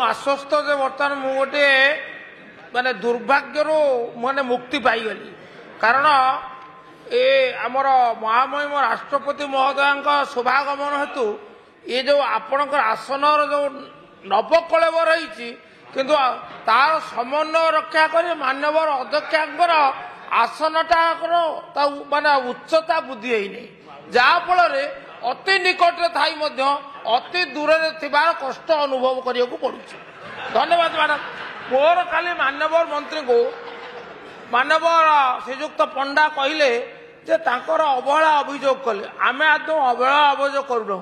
आश्वस्त जे बर्तमान मु गोटे माने दुर्भाग्य माने मुक्ति पाईगली कारण ए आमर महामहिम राष्ट्रपति महोदय शुभागमन हेतु ये जो आपणकर आसन जो नवकलेब रही किंतु तार समन्वय रक्षा कर मान्यवर अध्यक्षांकर आसनटा माने उच्चता बुद्धि होनी जहाँफल अति निकट थी अति दूर थिबार कष्ट अनुभव करिया को पड़ुछि। धन्यवाद मैडम। मोर खाली मान्यवर मंत्री को मान्यवर श्रीजुक्त पंडा कहले जे तांकर अवहेला अभियोग कले आमे आदौ अवहेला अभियोग करूँ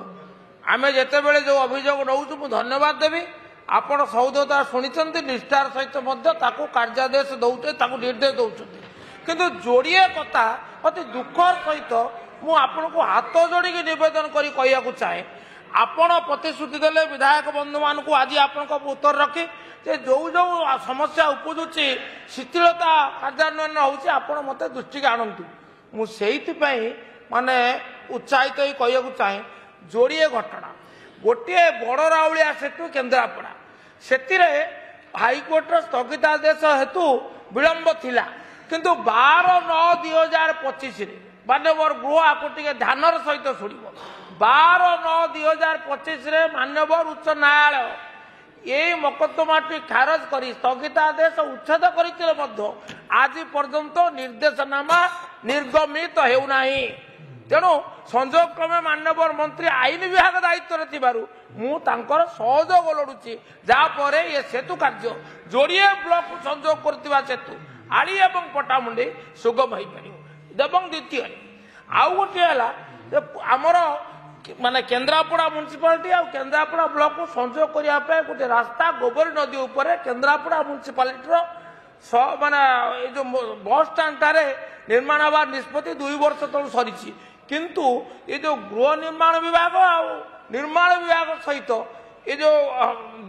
आमे जेते बेले जो अभियोग नौचु मु धन्यवाद देवी आपण सौदता शुणिचंती निष्ठार सहित मध्य ताको कार्यादेश दौचे ताको निर्देश दौचंती किंतु जोड़िए कथा अति दुखर सहित मु आपण को हाथ जोड़ी निवेदन करी कहया को चाहे आपण प्रतिश्रुति देले विधायक बंधु मान को आज आपण को उत्तर रखी जे जो जो समस्या उपजुची शिथिलता कार्यान्वयन होउची आपण मते दृष्टि आणंतु मु सेहिति पई माने उत्साहित होई कहया को चाहे जोड़िए घटना गोटे बड़ राउलिया सेतु केन्द्रापड़ा सेतिरे हाईकोर्ट स्थगितादेश हेतु विलंब थिला किंतु 12/9/2025 मान्यवर गृह आपको ध्यानर सहित शुण 12/9/2025 मान्यवर उच्च न्यायालय यही मकद्दमाटी खारज कर स्थगितादेश उच्छेद कर आज पर्यंत निर्देशनामा निर्गमित होना तेणु संजोग क्रमे मान्यवर मंत्री आईन विभाग दायित्व मुझे सहयोग लोड़ुची जहाँपर ये सेतु कार्य जोड़िए ब्लॉक संजोग कर सेतु आड़ी एवं पटामुंडी सुगम हो पार। द्वितीय आउ गोटे आमर माने केन्द्रापड़ा म्युनिसिपालिटी आ केन्द्रापड़ा ब्लॉक को संजोग करने गोटे रास्ता गोबरी नदी उपर केन्द्रापड़ा म्युनिसिपालिटी माने जो बस स्टाण्ड निर्माण हबार निष्पत्ति 2 वर्ष तलू सरी किंतु ये जो गृह निर्माण विभाग आ निर्माण विभाग सहित ये जो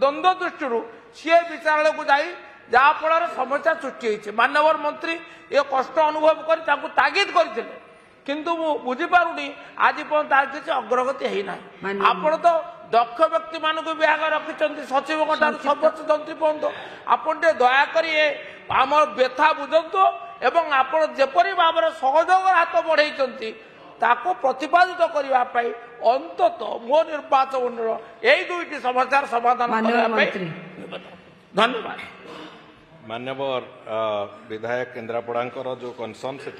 द्वंद्व दृष्टि सी विचारालय को जाई जहाँफल समस्या सृष्टि होती मान्यवर मंत्री ये कष्ट अनुभव कर तागिद करते किंतु मु बुझीपारुनी आज पर्यटन किसी अग्रगति है आपण तो दक्ष व्यक्ति मान विभाग रखिंट सचिव सर्वोच्च तंत्री पर्यटन आपन दयाकोर आम व्यथा बुझंतु एवं आपण जेपरी भाव सहयोग हाथ बढ़ाई ताको प्रतिपादित करने अंतत मो निर्वाचन मंडल यही 2टी समस्यार समाधान करने धन्यवाद। मान्यवर विधायक केन्द्रापड़ा जो कनसर्न से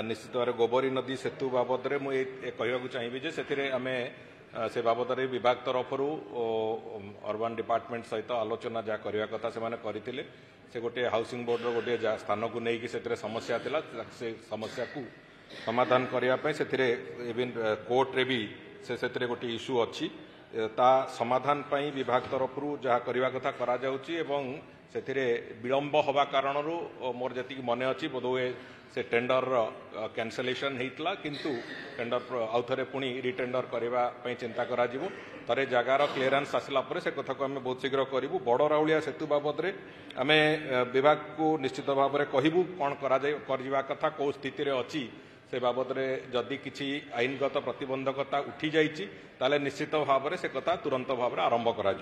निश्चित भाव गोबरी नदी सेतु बाबद में मुझे कहूँ चाहिए से आम से बाबद विभाग तरफ अर्बन डिपार्टमेंट सहित आलोचना जहाँ करने कथा से गोटे हाउसिंग बोर्ड गोटे स्थान को लेकिन समस्या थिला से समस्या को समाधान करने से इवन कोर्ट रे भी से गोटे इश्यू अच्छी ता समाधान पाई विभाग तरफ जहाँ करने कथा करा जाउची एवं से विलंब हवा कारण मोर जी मन अच्छी बोधहुए से टेंडर कैंसलेशन होता किंतु टेंडर आउ थे पुणी रिटेंडर करने चिंता करा थे जगार क्लीयरेंस आसला से कथा को आम बहुत शीघ्र करूँ बड़ राउलिया सेतु बाबद आम विभाग को निश्चित भाव में कहूँ कौन करवा कथा कौ स्थित अच्छी से बाबद जदि किसी आईनगत प्रतिबंधकता उठी जाइए निश्चित भाव में से कथा तुरंत भाव में आरंभ करा।